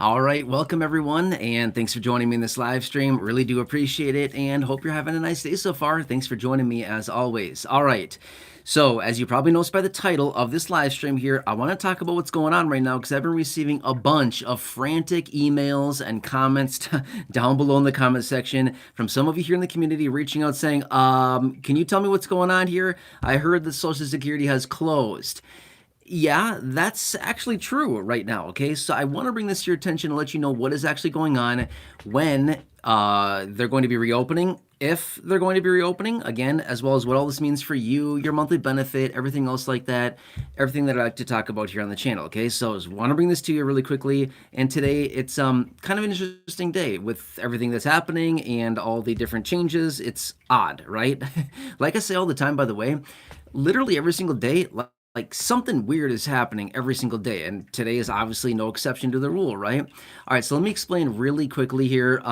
All right, welcome everyone, and thanks for joining me in this live stream. Really do appreciate it, and hope you're having a nice day so far. Thanks for joining me as always. All right, so as you probably noticed by the title of this live stream here, I want to talk about what's going on right now because I've been receiving a bunch of frantic emails and comments down below in the comment section from some of you here in the community reaching out saying, can you tell me what's going on here? I heard that Social Security has closed. Yeah, that's actually true right now. Okay, so I want to bring this to your attention and let you know what is actually going on when they're going to be reopening, if they're going to be reopening again, as well as what all this means for you, your monthly benefit, everything else like that, everything that I like to talk about here on the channel. Okay, so I just want to bring this to you really quickly. And today it's kind of an interesting day with everything that's happening and all the different changes. It's odd, right? Like I say all the time, by the way, literally every single day. Like something weird is happening every single day, and today is obviously no exception to the rule, right? All right, so let me explain really quickly here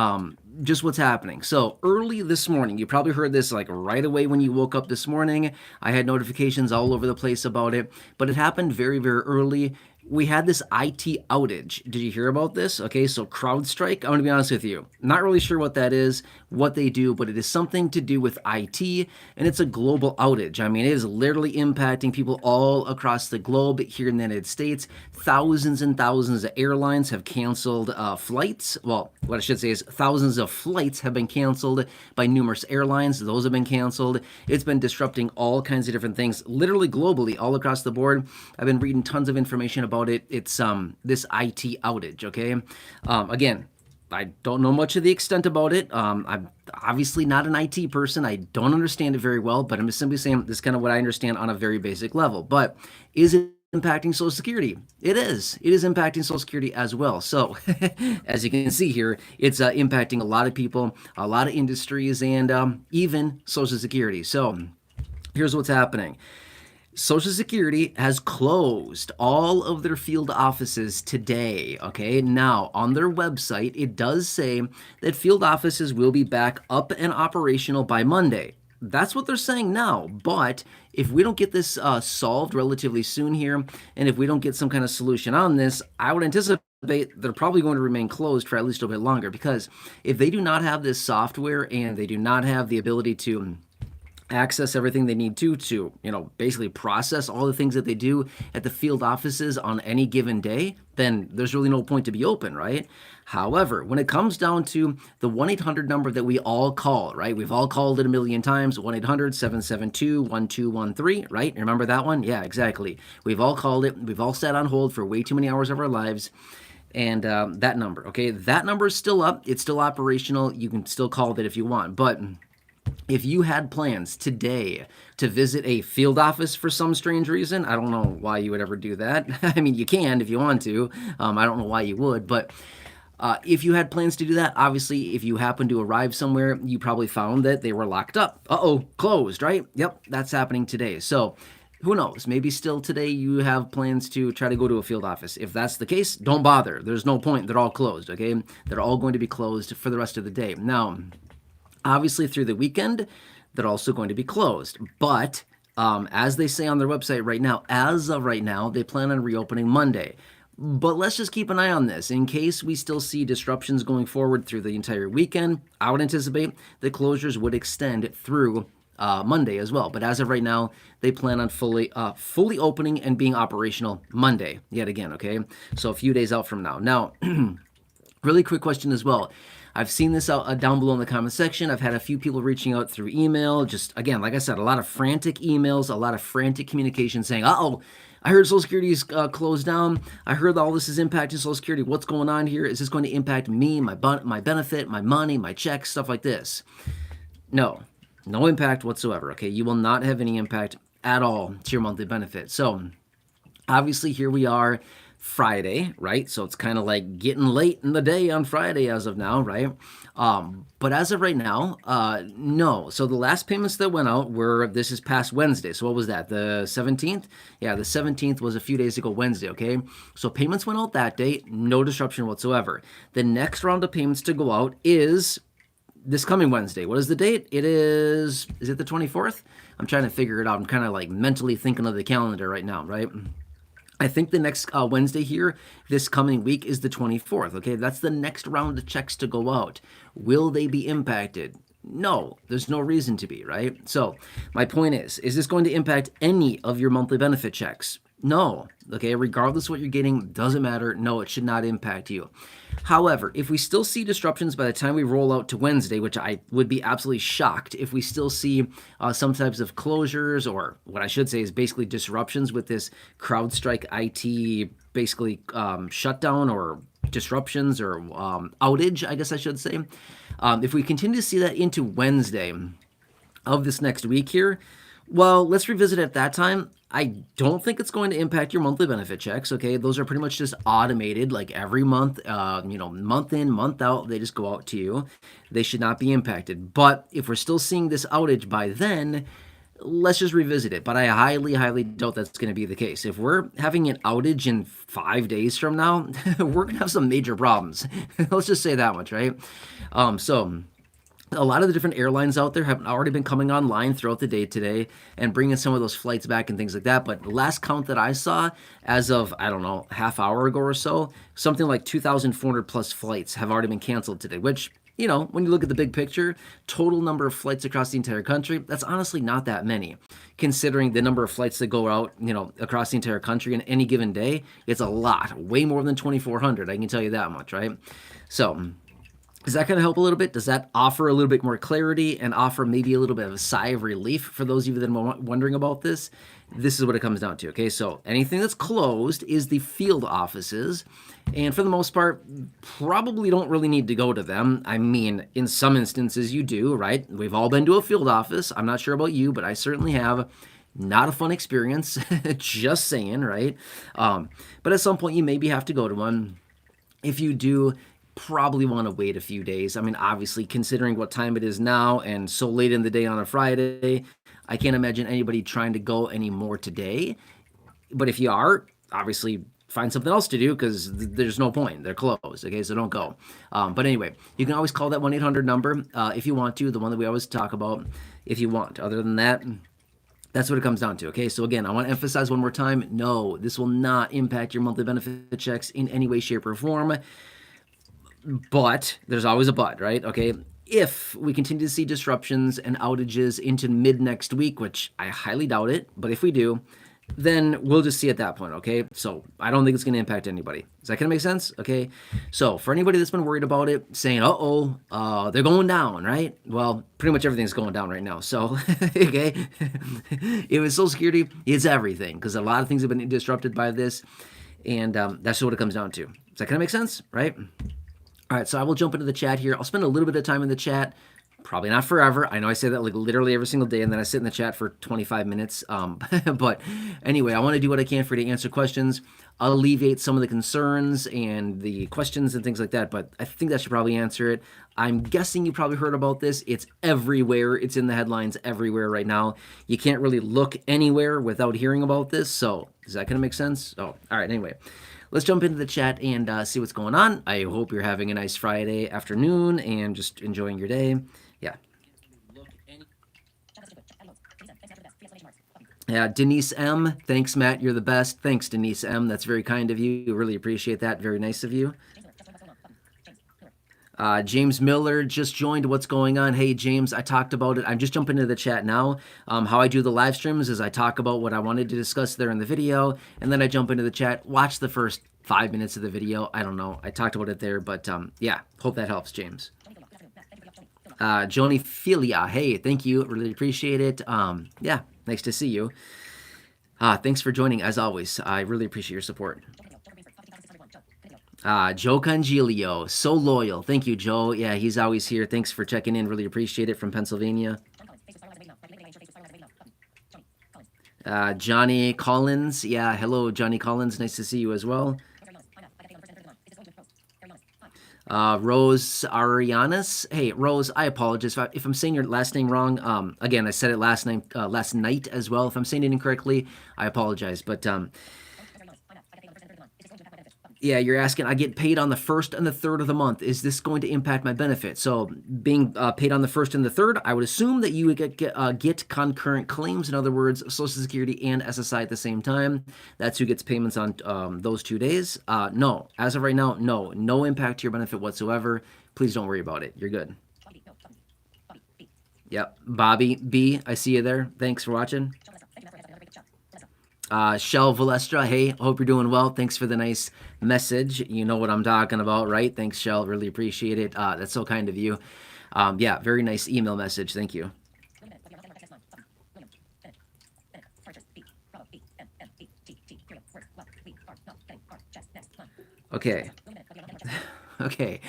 just what's happening. So early this morning, you probably heard this like right away when you woke up this morning. I had notifications all over the place about it, but it happened very, very early. We had this IT outage. Did you hear about this? Okay, so CrowdStrike, I'm gonna be honest with you. Not really sure what that is, what they do, but it is something to do with IT, and it's a global outage. I mean, it is literally impacting people all across the globe here in the United States. Thousands and thousands of airlines have canceled flights. Well, what I should say is thousands of flights have been canceled by numerous airlines. Those have been canceled. It's been disrupting all kinds of different things, literally globally, all across the board. I've been reading tons of information about it. It's this IT outage, okay? Again, I don't know much of the extent about it. I'm obviously not an IT person. I don't understand it very well, but I'm just simply saying this is kind of what I understand on a very basic level. But is it impacting Social Security? It is. It is impacting Social Security as well. So as you can see here, it's impacting a lot of people, a lot of industries, and even Social Security. So here's what's happening. Social Security has closed all of their field offices today. Okay, now on their website, it does say that field offices will be back up and operational by Monday. That's what they're saying now. But if we don't get this solved relatively soon here, and if we don't get some kind of solution on this, I would anticipate they're probably going to remain closed for at least a bit longer, because if they do not have this software and they do not have the ability to access everything they need to basically process all the things that they do at the field offices on any given day, then there's really no point to be open, right? However, when it comes down to the 1-800 number that we all call, right? We've all called it a million times, 1-800-772-1213, right? Remember that one? Yeah, exactly. We've all called it. We've all sat on hold for way too many hours of our lives. And that number, okay? That number is still up. It's still operational. You can still call it if you want, but if you had plans today to visit a field office for some strange reason, I don't know why you would ever do that. I mean, you can if you want to. I don't know why you would, but if you had plans to do that, obviously, if you happen to arrive somewhere, you probably found that they were locked up. Uh-oh, closed, right? Yep, that's happening today. So who knows? Maybe still today you have plans to try to go to a field office. If that's the case, don't bother. There's no point. They're all closed, okay? They're all going to be closed for the rest of the day. Now, obviously, through the weekend, they're also going to be closed. But as they say on their website right now, as of right now, they plan on reopening Monday. But let's just keep an eye on this. In case we still see disruptions going forward through the entire weekend, I would anticipate the closures would extend through Monday as well. But as of right now, they plan on fully opening and being operational Monday, yet again, okay? So a few days out from now. Now, really quick question as well. I've seen this out down below in the comment section. I've had a few people reaching out through email. Just, again, like I said, a lot of frantic emails, a lot of frantic communication saying, uh-oh, I heard Social Security is closed down. I heard all this is impacting Social Security. What's going on here? Is this going to impact me, my benefit, my money, my checks, stuff like this? No impact whatsoever, okay? You will not have any impact at all to your monthly benefit. So, obviously, here we are, Friday, right? So it's kind of like getting late in the day on Friday as of now, right? But as of right now, no. So the last payments that went out this is past Wednesday. So what was that? The 17th? Yeah, the 17th was a few days ago, Wednesday, okay? So payments went out that day, no disruption whatsoever. The next round of payments to go out is this coming Wednesday. What is the date? Is it the 24th? I'm trying to figure it out. I'm kind of like mentally thinking of the calendar right now, right? I think the next Wednesday here, this coming week, is the 24th. Okay, that's the next round of checks to go out. Will they be impacted? No, there's no reason to be, right? So, my point is this going to impact any of your monthly benefit checks? No. Okay, regardless of what you're getting, doesn't matter. No, it should not impact you. However, if we still see disruptions by the time we roll out to Wednesday, which I would be absolutely shocked if we still see some types of closures, or what I should say is basically disruptions with this CrowdStrike IT basically shutdown or disruptions or outage, I guess I should say. If we continue to see that into Wednesday of this next week here, well, let's revisit at that time. I don't think it's going to impact your monthly benefit checks. Okay, those are pretty much just automated, like every month, month in, month out, they just go out to you. They should not be impacted. But if we're still seeing this outage by then, let's just revisit it. But I highly, highly doubt that's going to be the case. If we're having an outage in 5 days from now, we're going to have some major problems. Let's just say that much, right? So a lot of the different airlines out there have already been coming online throughout the day today and bringing some of those flights back and things like that. But the last count that I saw, as of, I don't know, half hour ago or so, something like 2,400 plus flights have already been canceled today, which, when you look at the big picture, total number of flights across the entire country, that's honestly not that many. Considering the number of flights that go out, across the entire country in any given day, it's a lot, way more than 2,400. I can tell you that much, right? So does that kind of help a little bit? Does that offer a little bit more clarity and offer maybe a little bit of a sigh of relief for those of you that are wondering about this? This is what it comes down to, okay? So anything that's closed is the field offices, and for the most part, probably don't really need to go to them. I mean, in some instances you do, right? We've all been to a field office. I'm not sure about you, but I certainly have. Not a fun experience, just saying, right? But at some point you maybe have to go to one. If you do, probably want to wait a few days. I mean, obviously, considering what time it is now and so late in the day on a Friday, I can't imagine anybody trying to go anymore today. But if you are, obviously, find something else to do because there's no point. They're closed, okay? So don't go. But anyway, you can always call that 1-800 number if you want to, the one that we always talk about if you want. Other than that, that's what it comes down to, okay? So again, I want to emphasize one more time, no, this will not impact your monthly benefit checks in any way, shape, or form. But there's always a but, right? Okay. If we continue to see disruptions and outages into mid next week, which I highly doubt it, but if we do, then we'll just see at that point, okay? So I don't think it's going to impact anybody. Does that kind of make sense? Okay. So for anybody that's been worried about it, saying, they're going down, right? Well, pretty much everything's going down right now. So, okay. If it's Social Security, it's everything because a lot of things have been disrupted by this. And that's what it comes down to. Does that kind of make sense? Right? All right, so I will jump into the chat here. I'll spend a little bit of time in the chat. Probably not forever. I know I say that like literally every single day, and then I sit in the chat for 25 minutes. But anyway, I want to do what I can for you to answer questions, alleviate some of the concerns and the questions and things like that. But I think that should probably answer it. I'm guessing you probably heard about this. It's everywhere. It's in the headlines everywhere right now. You can't really look anywhere without hearing about this. So does that kind of make sense? Oh, all right. Anyway. Let's jump into the chat and see what's going on. I hope you're having a nice Friday afternoon and just enjoying your day. Yeah. Yeah, Denise M. Thanks, Matt. You're the best. Thanks, Denise M. That's very kind of you. Really appreciate that. Very nice of you. James Miller just joined. What's going on? Hey, James, I talked about it. I'm just jumping into the chat now. How I do the live streams is I talk about what I wanted to discuss there in the video, and then I jump into the chat, watch the first 5 minutes of the video. I don't know. I talked about it there, but yeah, hope that helps, James. Joni Filia, hey, thank you. Really appreciate it. Yeah, nice to see you. Thanks for joining, as always. I really appreciate your support. Joe Congilio, so loyal. Thank you, Joe. Yeah, he's always here. Thanks for checking in. Really appreciate it from Pennsylvania. Johnny Collins. Yeah, hello, Johnny Collins. Nice to see you as well. Rose Arianas. Hey, Rose, I apologize if I'm saying your last name wrong. Again, I said it last night as well. If I'm saying it incorrectly, I apologize. But Yeah, you're asking, I get paid on the first and the third of the month. Is this going to impact my benefit? So, being paid on the first and the third, I would assume that you would get concurrent claims. In other words, Social Security and SSI at the same time. That's who gets payments on those 2 days. No, as of right now, no impact to your benefit whatsoever. Please don't worry about it. You're good. Yep, Bobby B, I see you there. Thanks for watching. Shell Valestra, hey, hope you're doing well. Thanks for the nice message. You know what I'm talking about, right? Thanks, Shell. Really appreciate it. That's so kind of you. Yeah, very nice email message. Thank you. Okay. Okay.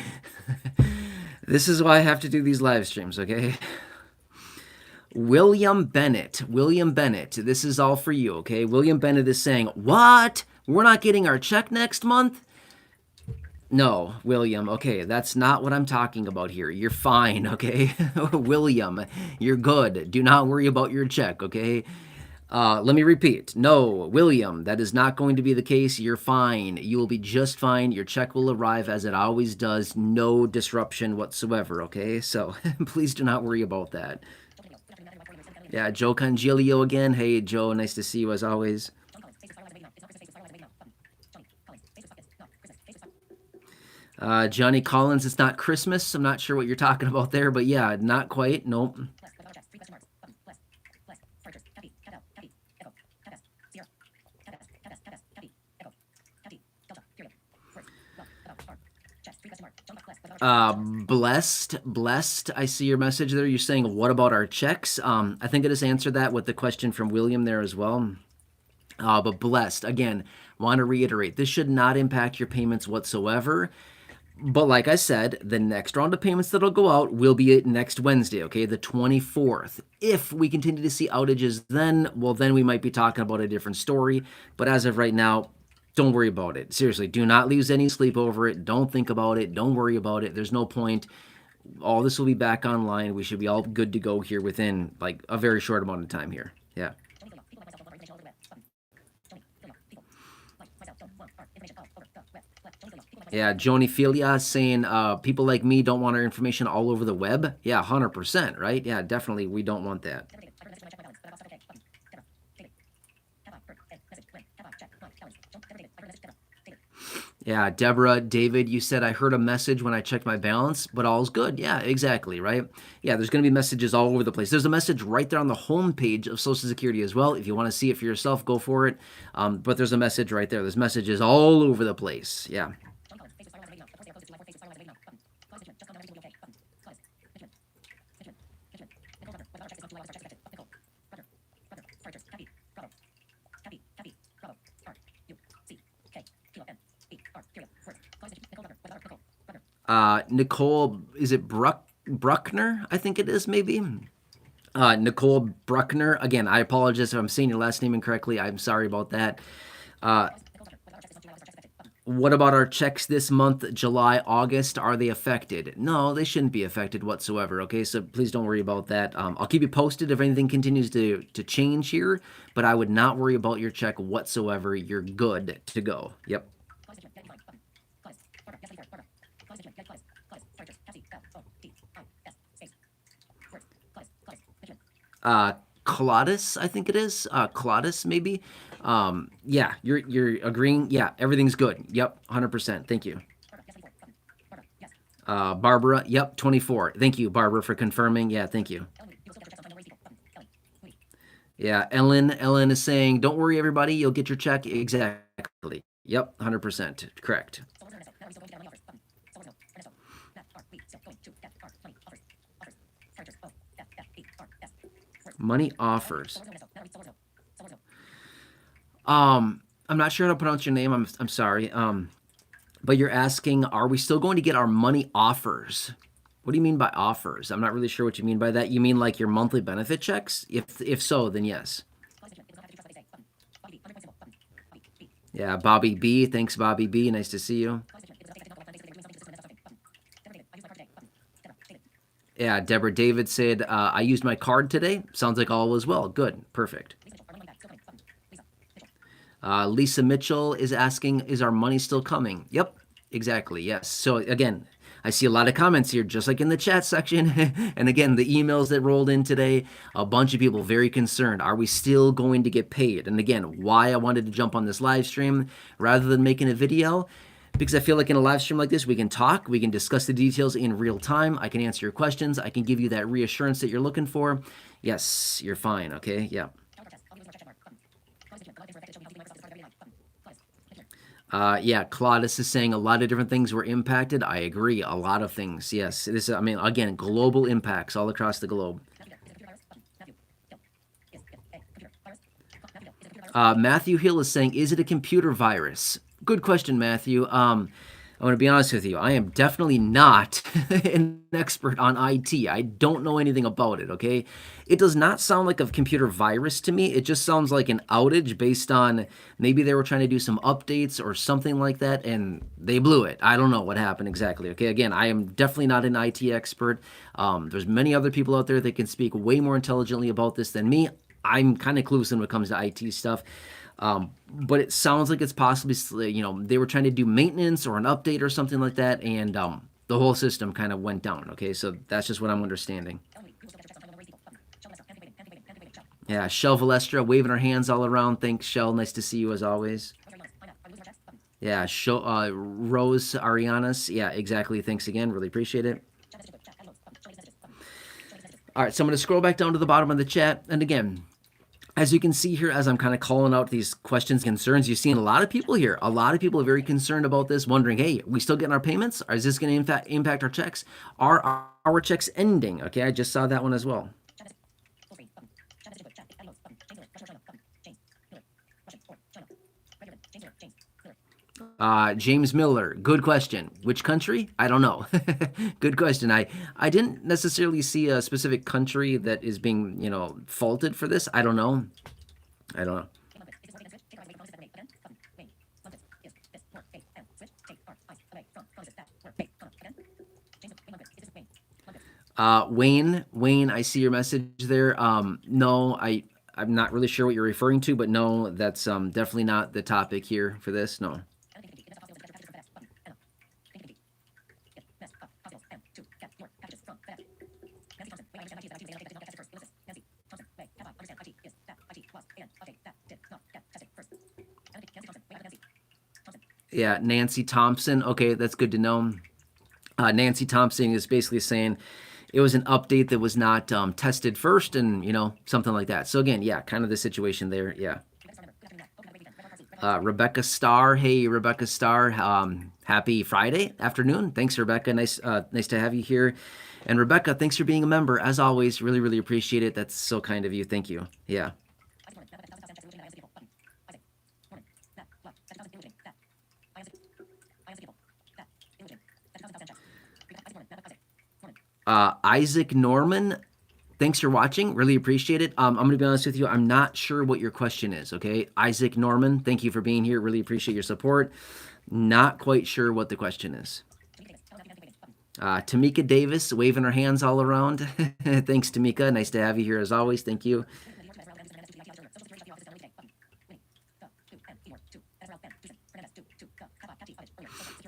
This is why I have to do these live streams, okay? William Bennett, this is all for you, okay? William Bennett is saying, what? We're not getting our check next month? No, William, okay, that's not what I'm talking about here. You're fine, okay? William, you're good. Do not worry about your check, okay? Let me repeat. No, William, that is not going to be the case. You're fine. You will be just fine. Your check will arrive as it always does. No disruption whatsoever, okay? So please do not worry about that. Yeah, Joe Congilio again. Hey, Joe, nice to see you as always. Johnny Collins, it's not Christmas. I'm not sure what you're talking about there, but yeah, not quite. Nope. Blessed. I see your message there. You're saying, what about our checks? I think I just answered that with the question from William there as well. But blessed, again, want to reiterate, this should not impact your payments whatsoever. But like I said, the next round of payments that'll go out will be next Wednesday, okay, the 24th. If we continue to see outages then, well, then we might be talking about a different story. But as of right now, don't worry about it. Seriously, do not lose any sleep over it. Don't think about it. Don't worry about it. There's no point. All this will be back online. We should be all good to go here within like a very short amount of time here. Yeah. Yeah, Joni Filia saying people like me don't want our information all over the web. Yeah, 100%, right? Yeah, definitely we don't want that. Yeah, Deborah, David, you said I heard a message when I checked my balance, but all's good. Yeah, exactly, right? Yeah, there's going to be messages all over the place. There's a message right there on the home page of Social Security as well. If you want to see it for yourself, go for it. But there's a message right there. There's messages all over the place. Yeah. Nicole, is it Bruckner? I think it is, maybe. Nicole Bruckner. Again, I apologize if I'm saying your last name incorrectly. I'm sorry about that. What about our checks this month, July, August? Are they affected? No, they shouldn't be affected whatsoever, okay? So please don't worry about that. I'll keep you posted if anything continues to change here, but I would not worry about your check whatsoever. You're good to go. Yep. Claudus, I think it is. Claudus, maybe. Yeah, you're agreeing. Yeah, everything's good. Yep, 100%. Thank you. Barbara, yep, 24. Thank you, Barbara, for confirming. Yeah, thank you. Yeah, Ellen is saying, don't worry, everybody. You'll get your check. Exactly. Yep, 100%. Correct. Money offers. I'm not sure how to pronounce your name. I'm sorry. But you're asking, are we still going to get our money offers? What do you mean by offers? I'm not really sure what you mean by that. You mean like your monthly benefit checks? If so, then yes. Yeah, Bobby B. Thanks, Bobby B. Nice to see you. Yeah, Deborah David said, I used my card today. Sounds like all was well. Good. Perfect. Lisa Mitchell is asking, is our money still coming? Yep, exactly. Yes. So again, I see a lot of comments here, just like in the chat section. And again, the emails that rolled in today, a bunch of people very concerned. Are we still going to get paid? And again, why I wanted to jump on this live stream rather than making a video, because I feel like in a live stream like this, we can talk, we can discuss the details in real time. I can answer your questions. I can give you that reassurance that you're looking for. Yes, you're fine. Okay. Yeah. Yeah, Claudius is saying a lot of different things were impacted. I agree, a lot of things. Yes, this. I mean, again, global impacts all across the globe. Matthew Hill is saying, is it a computer virus? Good question, Matthew. I'm going to be honest with you. I am definitely not an expert on IT. I don't know anything about it, okay? It does not sound like a computer virus to me. It just sounds like an outage based on maybe they were trying to do some updates or something like that, and they blew it. I don't know what happened exactly, okay? Again, I am definitely not an IT expert. There's many other people out there that can speak way more intelligently about this than me. I'm kind of clueless when it comes to IT stuff. But it sounds like it's possibly, they were trying to do maintenance or an update or something like that, and the whole system kind of went down, okay? So that's just what I'm understanding. Yeah, Shell Valestra waving her hands all around. Thanks, Shell. Nice to see you as always. Yeah, Rose Arianas. Yeah, exactly. Thanks again. Really appreciate it. All right, so I'm going to scroll back down to the bottom of the chat. And again, as you can see here, as I'm kind of calling out these questions, concerns, you're seeing a lot of people here. A lot of people are very concerned about this, wondering, hey, are we still getting our payments? Or is this going to impact our checks? Are our checks ending? Okay, I just saw that one as well. James Miller, good question. Which country? I don't know. Good question. I didn't necessarily see a specific country that is being, faulted for this. I don't know. Wayne, I see your message there. No, I'm not really sure what you're referring to, but no, that's definitely not the topic here for this. No. Yeah, Nancy Thompson. Okay, that's good to know. Nancy Thompson is basically saying it was an update that was not tested first, and something like that. So again, yeah, kind of the situation there. Yeah. Rebecca Starr. Hey, Rebecca Starr. Happy Friday afternoon. Thanks, Rebecca. Nice to have you here. And Rebecca, thanks for being a member. As always, really, really appreciate it. That's so kind of you. Thank you. Yeah. Isaac Norman, thanks for watching. Really appreciate it. I'm going to be honest with you. I'm not sure what your question is, okay? Isaac Norman, thank you for being here. Really appreciate your support. Not quite sure what the question is. Tamika Davis, waving her hands all around. Thanks, Tamika. Nice to have you here as always. Thank you.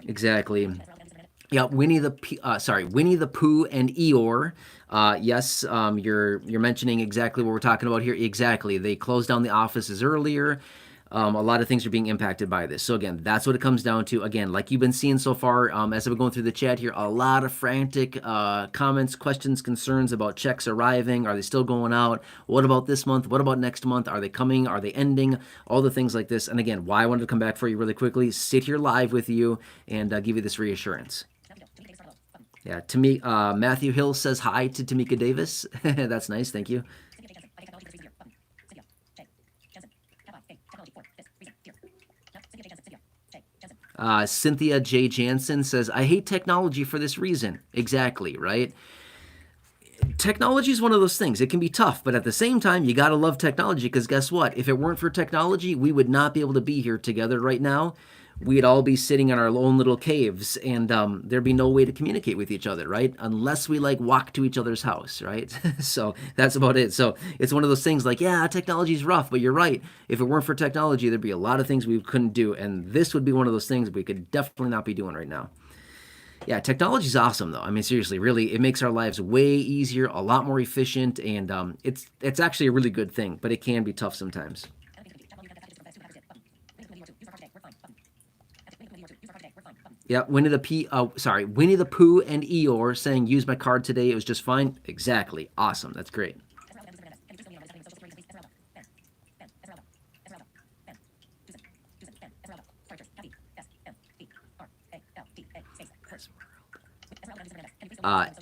Exactly. Yeah, Winnie the Pooh and Eeyore. Yes, you're mentioning exactly what we're talking about here. Exactly. They closed down the offices earlier. A lot of things are being impacted by this. So again, that's what it comes down to. Again, like you've been seeing so far, as I've been going through the chat here, a lot of frantic comments, questions, concerns about checks arriving. Are they still going out? What about this month? What about next month? Are they coming? Are they ending? All the things like this. And again, why I wanted to come back for you really quickly, sit here live with you and give you this reassurance. Yeah, to me, Matthew Hill says hi to Tamika Davis. That's nice. Thank you. Cynthia J. Jansen says, I hate technology for this reason. Exactly, right? Technology is one of those things. It can be tough, but at the same time, you got to love technology because guess what? If it weren't for technology, we would not be able to be here together right now. we'd all be sitting in our own little caves, and there'd be no way to communicate with each other, right? Unless we like walk to each other's house, right? So that's about it. So it's one of those things like, yeah, technology's rough, but you're right. If it weren't for technology, there'd be a lot of things we couldn't do, and this would be one of those things we could definitely not be doing right now. Yeah, technology's awesome though. I mean, seriously, really, it makes our lives way easier, a lot more efficient, and it's actually a really good thing, but it can be tough sometimes. Yeah, Winnie the Pooh and Eeyore saying use my card today. It was just fine. Exactly. Awesome. That's great.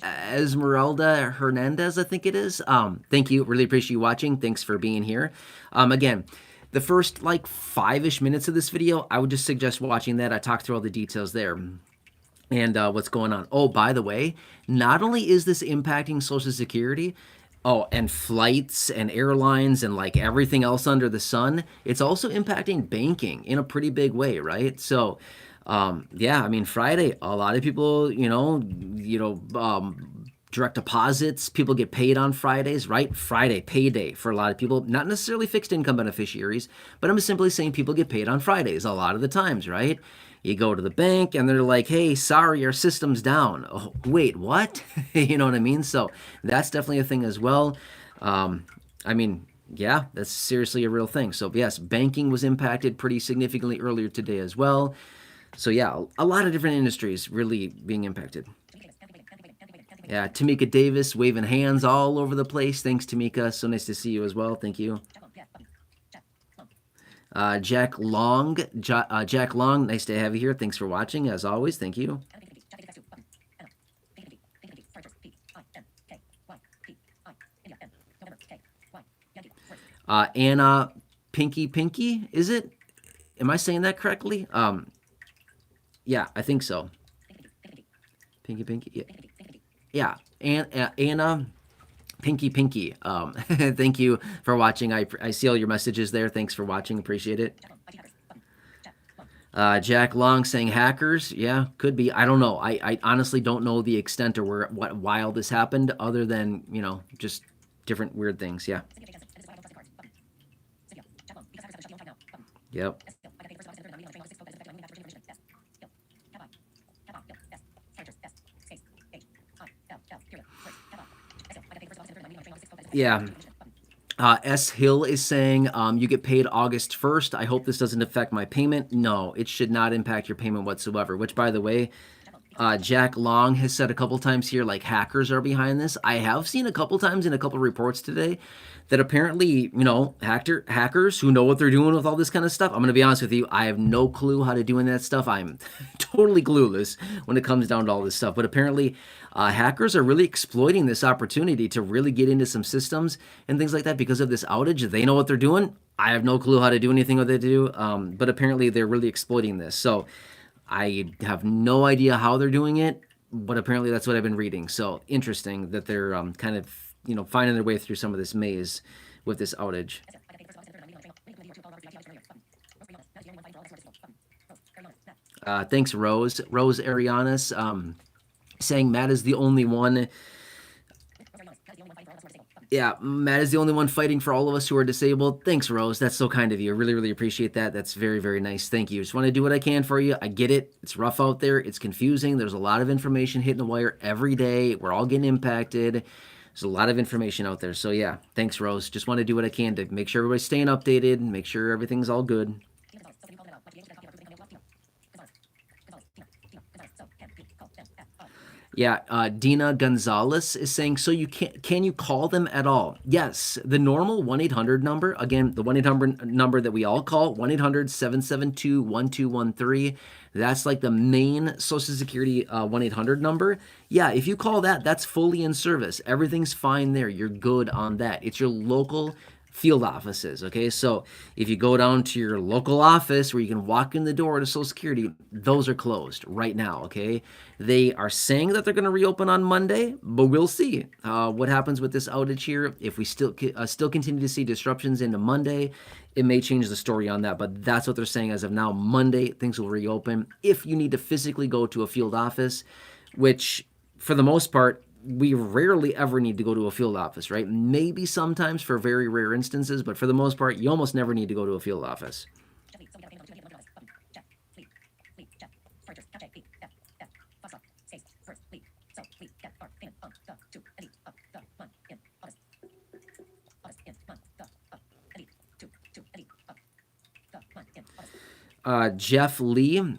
Esmeralda Hernandez, I think it is. Thank you. Really appreciate you watching. Thanks for being here. Again, the first like 5-ish minutes of this video, I would just suggest watching that. I talked through all the details there and what's going on. Oh, by the way, not only is this impacting Social Security, oh, and flights and airlines and like everything else under the sun, it's also impacting banking in a pretty big way, right? So, yeah, I mean, Friday, a lot of people, direct deposits, people get paid on Fridays, right? Friday, payday for a lot of people, not necessarily fixed income beneficiaries, but I'm simply saying people get paid on Fridays a lot of the times, right? You go to the bank and they're like, hey, sorry, our system's down. Oh, wait, what? You know what I mean? So that's definitely a thing as well. I mean, yeah, that's seriously a real thing. So yes, banking was impacted pretty significantly earlier today as well. So yeah, a lot of different industries really being impacted. Yeah, Tamika Davis waving hands all over the place. Thanks, Tamika. So nice to see you as well. Thank you. Jack Long, Jack Long, nice to have you here. Thanks for watching, as always. Thank you. Anna Pinky, is it? Am I saying that correctly? Yeah, I think so. Pinky, yeah. Yeah, Anna Pinky. Thank you for watching. I see all your messages there. Thanks for watching. Appreciate it. Jack Long saying hackers. Yeah, could be. I don't know. I honestly don't know the extent or why all this happened, other than just different weird things. Yeah. Yep. Yeah. S. Hill is saying, you get paid August 1st. I hope this doesn't affect my payment. No, it should not impact your payment whatsoever, which, by the way, Jack Long has said a couple times here, like hackers are behind this. I have seen a couple times in a couple reports today that apparently, hackers who know what they're doing with all this kind of stuff. I'm going to be honest with you. I have no clue how to do that stuff. I'm totally clueless when it comes down to all this stuff. But apparently, hackers are really exploiting this opportunity to really get into some systems and things like that because of this outage. They know what they're doing. I have no clue how to do anything what they do. But apparently, they're really exploiting this. So I have no idea how they're doing it, but apparently that's what I've been reading. So interesting that they're kind of, finding their way through some of this maze with this outage. Thanks, Rose. Rose Arianis saying Matt is the only one. Yeah, Matt is the only one fighting for all of us who are disabled. Thanks, Rose. That's so kind of you. Really, really appreciate that. That's very, very nice. Thank you. Just want to do what I can for you. I get it. It's rough out there. It's confusing. There's a lot of information hitting the wire every day. We're all getting impacted. There's a lot of information out there. So yeah, thanks, Rose. Just want to do what I can to make sure everybody's staying updated and make sure everything's all good. Yeah, Dina Gonzalez is saying, so can you call them at all? Yes, the normal 1-800 number, again, the 1-800 number that we all call, 1-800-772-1213. That's like the main Social Security 1-800 number. Yeah, if you call that, that's fully in service. Everything's fine there. You're good on that. It's your local field offices. Okay, so if you go down to your local office where you can walk in the door to Social Security, those are closed right now. Okay, they are saying that they're going to reopen on Monday, but we'll see what happens with this outage here. If we still continue to see disruptions into Monday, it may change the story on that. But that's what they're saying as of now. Monday, things will reopen. If you need to physically go to a field office, which for the most part, we rarely ever need to go to a field office, right? Maybe sometimes for very rare instances, but for the most part, you almost never need to go to a field office. Jeff Lee,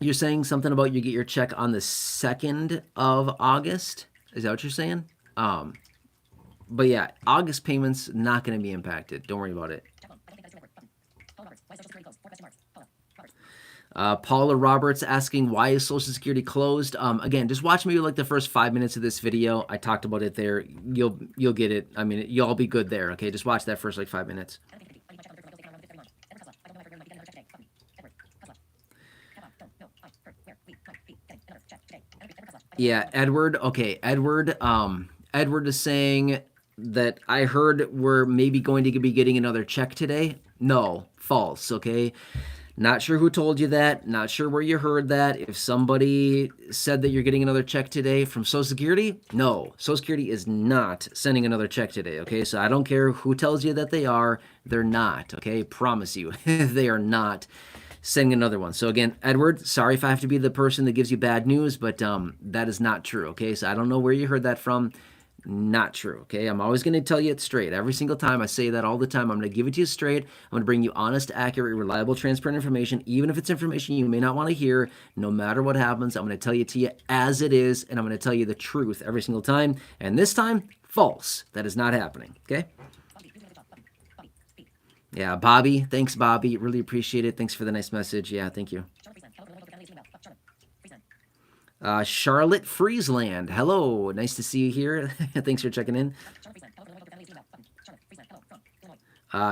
you're saying something about you get your check on the 2nd of August. Is that what you're saying? But yeah, August payments not going to be impacted. Don't worry about it. Paula Roberts asking, why is Social Security closed? Again, just watch maybe like the first 5 minutes of this video. I talked about it there. You'll get it. I mean, you'll all be good there. Okay, just watch that first like 5 minutes. Yeah, Edward. Okay, Edward. Edward is saying that I heard we're maybe going to be getting another check today. No, false. Okay. Not sure who told you that. Not sure where you heard that. If somebody said that you're getting another check today from Social Security, no. Social Security is not sending another check today, okay? So I don't care who tells you that they are. They're not, okay? Promise you. They are not sending another one. So again, Edward, sorry if I have to be the person that gives you bad news, but that is not true, okay? So I don't know where you heard that from. Not true, okay? I'm always going to tell you it straight. Every single time I say that all the time. I'm going to give it to you straight. I'm going to bring you honest, accurate, reliable, transparent information, even if it's information you may not want to hear. No matter what happens, I'm going to tell it to you as it is, and I'm going to tell you the truth every single time. And this time, false. That is not happening, okay? Yeah, Bobby. Thanks, Bobby. Really appreciate it. Thanks for the nice message. Yeah, thank you. Charlotte Friesland. Hello. Nice to see you here. Thanks for checking in.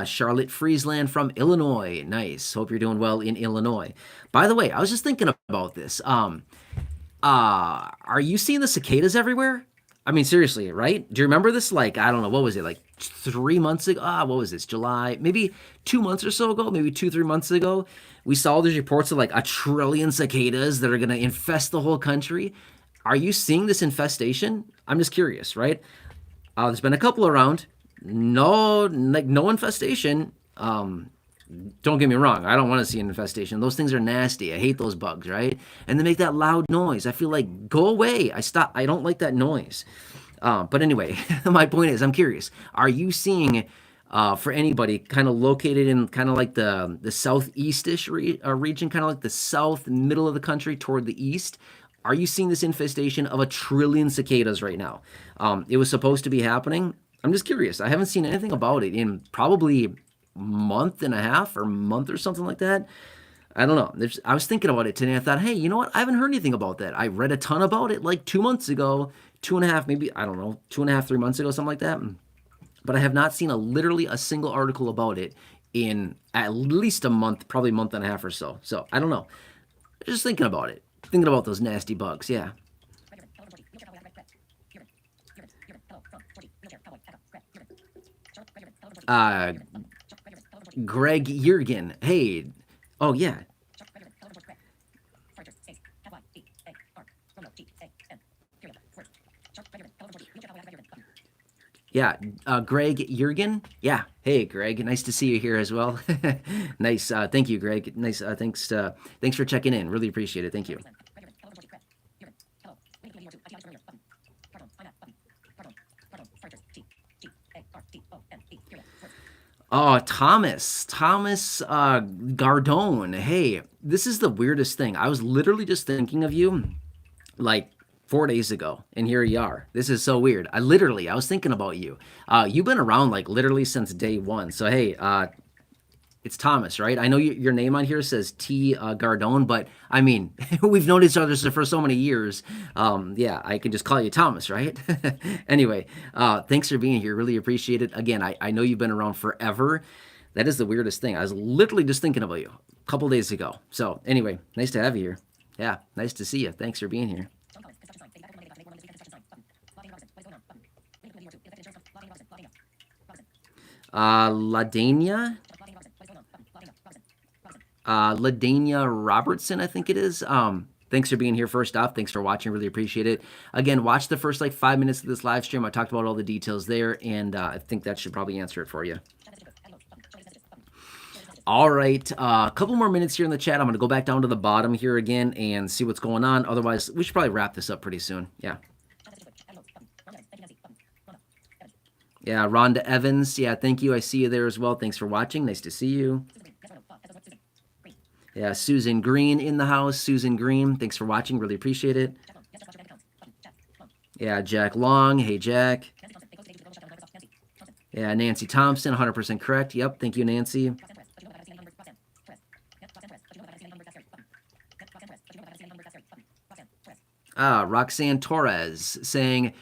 Charlotte Friesland from Illinois. Nice. Hope you're doing well in Illinois. By the way, I was just thinking about this. Are you seeing the cicadas everywhere? I mean, seriously, right? Do you remember this? Like, I don't know, what was it? Like 3 months ago? What was this? July? Maybe 2 months or so ago? Maybe 3 months ago? We saw these reports of like 1 trillion cicadas that are going to infest the whole country. Are you seeing this infestation? I'm just curious, right? There's been a couple around. No infestation. Don't get me wrong. I don't want to see an infestation. Those things are nasty. I hate those bugs, right? And they make that loud noise. I feel like, go away. I don't like that noise. But anyway, my point is, I'm curious. Are you seeing, for anybody kind of located in kind of like the southeast-ish region, kind of like the south middle of the country toward the east, are you seeing this infestation of 1 trillion cicadas right now? It was supposed to be happening. I'm just curious. I haven't seen anything about it in probably month and a half or month or something like that. I don't know. I was thinking about it today. I thought, hey, you know what? I haven't heard anything about that. I read a ton about it like 2 months ago, 2.5, maybe, I don't know, 2.5, 3 months ago, something like that. But I have not seen literally a single article about it in at least a month, probably a month and a half or so. So I don't know. Just thinking about it. Thinking about those nasty bugs. Yeah. Greg Yergin. Hey. Oh, yeah. Yeah, Greg Yergin. Yeah. Hey, Greg. Nice to see you here as well. Nice. Thank you, Greg. Nice. Thanks for checking in. Really appreciate it. Thank you. Oh, Thomas Gardone. Hey, this is the weirdest thing. I was literally just thinking of you like 4 days ago, and here you are. This is so weird. I was thinking about you. You've been around like literally since day one. So hey, It's Thomas, right? I know your name on here says T Gardone, but I mean, we've known each other for so many years. Yeah, I can just call you Thomas, right? Anyway, thanks for being here. Really appreciate it. Again, I know you've been around forever. That is the weirdest thing. I was literally just thinking about you a couple days ago. So anyway, nice to have you here. Yeah, nice to see you. Thanks for being here. LaDania. LaDania Robertson, I think it is. Thanks for being here first off. Thanks for watching. Really appreciate it. Again, watch the first like 5 minutes of this live stream. I talked about all the details there, and I think that should probably answer it for you. All right, a couple more minutes here in the chat. I'm going to go back down to the bottom here again and see what's going on. Otherwise, we should probably wrap this up pretty soon. Yeah. Yeah, Rhonda Evans. Yeah, thank you. I see you there as well. Thanks for watching. Nice to see you. Yeah, Susan Green in the house. Susan Green, thanks for watching. Really appreciate it. Yeah, Jack Long. Hey, Jack. Yeah, Nancy Thompson, 100% correct. Yep, thank you, Nancy. Roxanne Torres saying,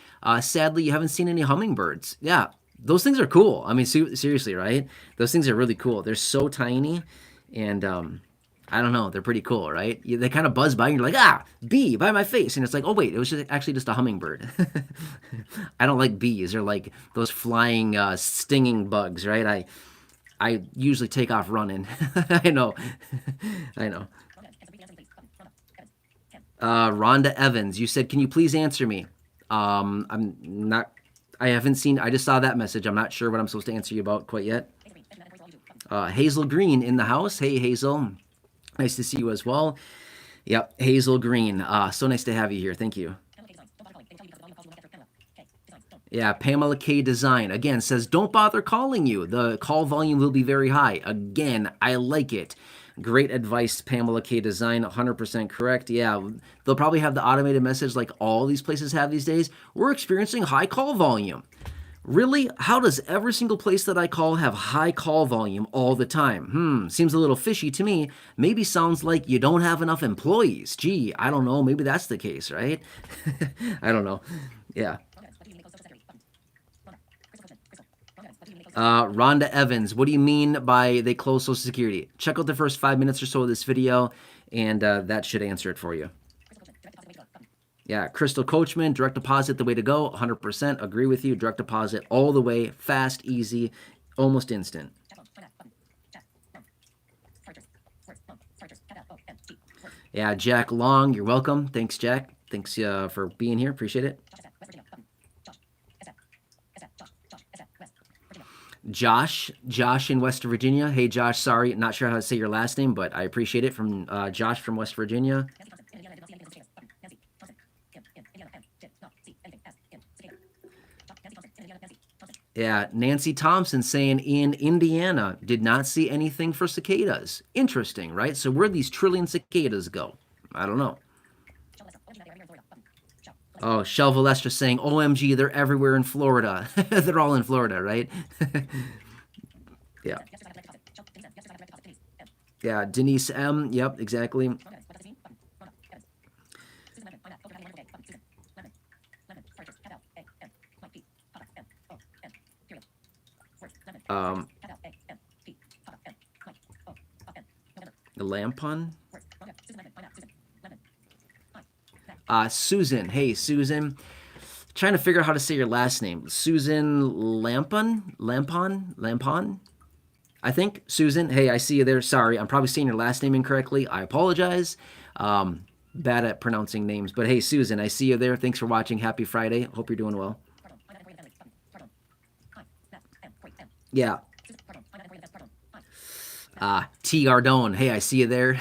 sadly, you haven't seen any hummingbirds. Yeah, those things are cool. I mean, seriously, right? Those things are really cool. They're so tiny, and I don't know. They're pretty cool, right? They kind of buzz by, and you're like, bee by my face. And it's like, oh, wait, it was actually just a hummingbird. I don't like bees. They're like those flying, stinging bugs, right? I usually take off running. I know. I know. Rhonda Evans, you said, can you please answer me? I'm not, I haven't seen, I just saw that message. I'm not sure what I'm supposed to answer you about quite yet. Hazel Green in the house. Hey, Hazel. Nice to see you as well. Yep, Hazel Green. So nice to have you here. Thank you. Yeah, Pamela K Design, again, says, don't bother calling you. The call volume will be very high. Again, I like it. Great advice, Pamela K Design, 100% correct. Yeah, they'll probably have the automated message like all these places have these days. We're experiencing high call volume. Really? How does every single place that I call have high call volume all the time? Seems a little fishy to me. Maybe sounds like you don't have enough employees. Gee, I don't know. Maybe that's the case, right? I don't know. Yeah. Rhonda Evans, what do you mean by they close Social Security? Check out the first 5 minutes or so of this video, and that should answer it for you. Yeah, Crystal Coachman, direct deposit, the way to go, 100%. Agree with you. Direct deposit all the way, fast, easy, almost instant. Yeah, Jack Long, you're welcome. Thanks, Jack. Thanks for being here. Appreciate it. Josh in West Virginia. Hey, Josh, sorry, not sure how to say your last name, but I appreciate it from Josh from West Virginia. Yeah, Nancy Thompson saying in Indiana, did not see anything for cicadas. Interesting, right? So where'd these trillion cicadas go? I don't know. Oh, Shel Valestra saying, OMG, they're everywhere in Florida. They're all in Florida, right? Yeah. Yeah, Denise M. Yep, exactly. The Lampon. Susan. Hey, Susan. Trying to figure out how to say your last name. Susan Lampon? I think. Susan, hey, I see you there. Sorry, I'm probably saying your last name incorrectly. I apologize. Bad at pronouncing names. But hey, Susan, I see you there. Thanks for watching. Happy Friday. Hope you're doing well. Yeah. T. Ardone. Hey, I see you there.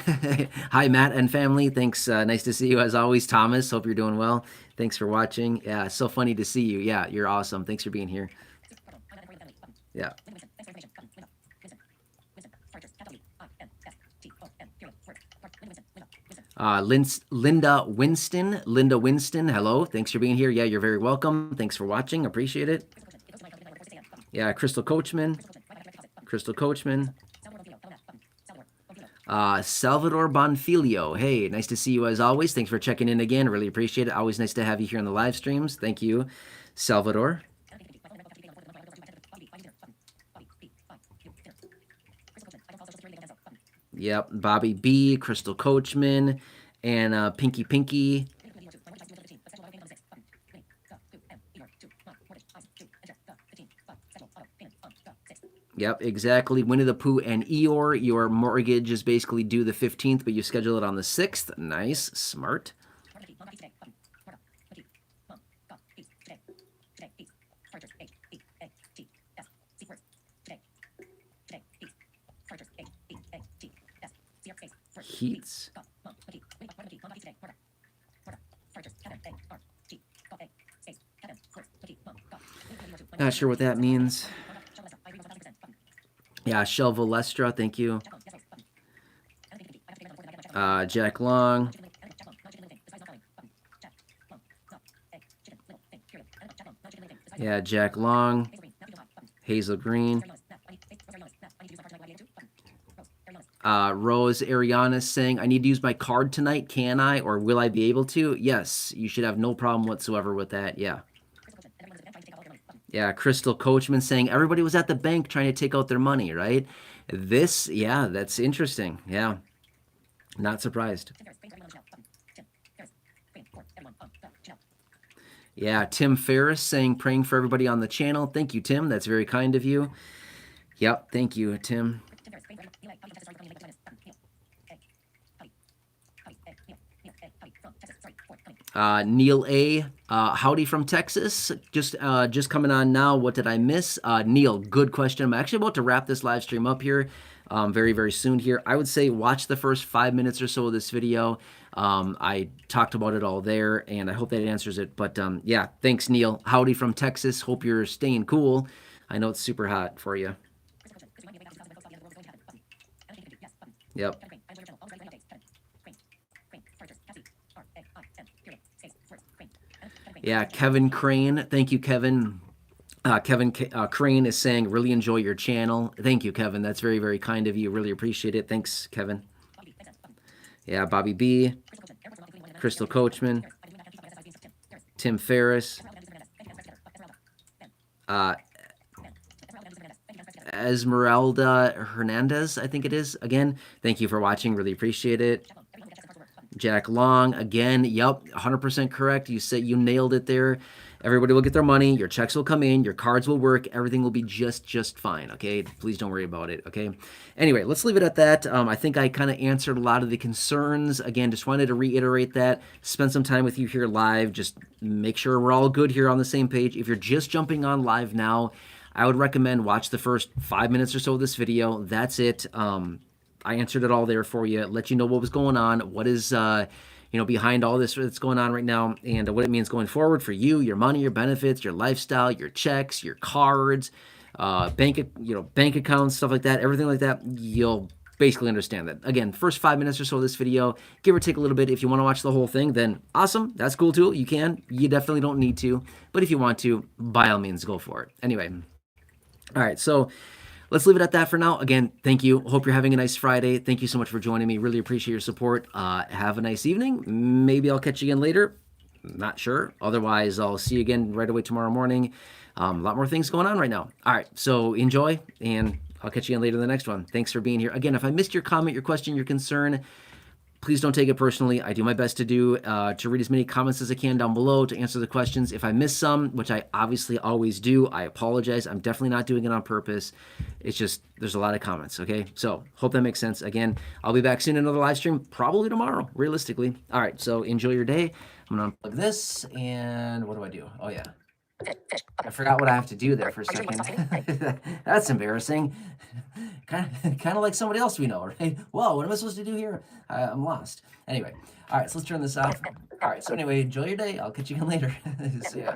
Hi, Matt and family. Thanks. Nice to see you as always, Thomas. Hope you're doing well. Thanks for watching. Yeah, so funny to see you. Yeah, you're awesome. Thanks for being here. Yeah. Linda Winston. Hello. Thanks for being here. Yeah, you're very welcome. Thanks for watching. Appreciate it. Yeah, Crystal Coachman. Salvador Bonfilio. Hey, nice to see you as always. Thanks for checking in again. Really appreciate it. Always nice to have you here on the live streams. Thank you, Salvador. Yep, Bobby B, Crystal Coachman, and Pinky Pinky. Yep, exactly. Winnie the Pooh and Eeyore. Your mortgage is basically due the 15th, but you schedule it on the 6th. Nice, smart. Heats. Not sure what that means. Yeah, Shel Valestra, thank you. Jack Long. Yeah, Jack Long. Hazel Green. Rose Ariana saying, I need to use my card tonight. Can I, or will I be able to? Yes, you should have no problem whatsoever with that. Yeah. Yeah, Crystal Coachman saying, everybody was at the bank trying to take out their money, right? This, yeah, that's interesting. Yeah, not surprised. Yeah, Tim Ferriss saying, praying for everybody on the channel. Thank you, Tim. That's very kind of you. Yep, thank you, Tim. Neil A, howdy from Texas. Just coming on now. What did I miss? Neil, good question. I'm actually about to wrap this live stream up here very, very soon here. I would say watch the first 5 minutes or so of this video. I talked about it all there, and I hope that answers it. But yeah, thanks, Neil. Howdy from Texas. Hope you're staying cool. I know it's super hot for you. Yep. Yeah, Kevin Crane. Thank you, Kevin. Kevin Crane is saying, really enjoy your channel. Thank you, Kevin. That's very, very kind of you. Really appreciate it. Thanks, Kevin. Yeah, Bobby B. Crystal Coachman. Tim Ferriss. Esmeralda Hernandez, I think it is. Again, thank you for watching. Really appreciate it. Jack Long, again, yep, 100% correct. You said you nailed it there. Everybody will get their money. Your checks will come in. Your cards will work. Everything will be just fine, okay? Please don't worry about it, okay? Anyway, let's leave it at that. I think I kind of answered a lot of the concerns. Again, just wanted to reiterate that. Spend some time with you here live. Just make sure we're all good here on the same page. If you're just jumping on live now, I would recommend watch the first 5 minutes or so of this video. That's it. I answered it all there for you, let you know what was going on, what is behind all this that's going on right now, and what it means going forward for you, your money, your benefits, your lifestyle, your checks, your cards, bank accounts, stuff like that, everything like that. You'll basically understand that. Again, first 5 minutes or so of this video, give or take a little bit. If you want to watch the whole thing, then awesome. That's cool too. You can. You definitely don't need to. But if you want to, by all means, go for it. Anyway. All right. So let's leave it at that for now. Again, thank you. Hope you're having a nice Friday. Thank you so much for joining me. Really appreciate your support. Have a nice evening. Maybe I'll catch you again later. Not sure. Otherwise, I'll see you again right away tomorrow morning. A lot more things going on right now. All right. So enjoy, and I'll catch you again later in the next one. Thanks for being here. Again, if I missed your comment, your question, your concern, please don't take it personally. I do my best to read as many comments as I can down below to answer the questions. If I miss some, which I obviously always do, I apologize. I'm definitely not doing it on purpose. It's just there's a lot of comments, okay? So hope that makes sense. Again, I'll be back soon in another live stream, probably tomorrow, realistically. All right, so enjoy your day. I'm going to unplug this, and what do I do? Oh, yeah. I forgot what I have to do there for a second. That's embarrassing. Kind of like somebody else we know, right? Whoa, what am I supposed to do here? I'm lost. Anyway, all right, so let's turn this off. All right, so anyway, enjoy your day. I'll catch you again later. See ya.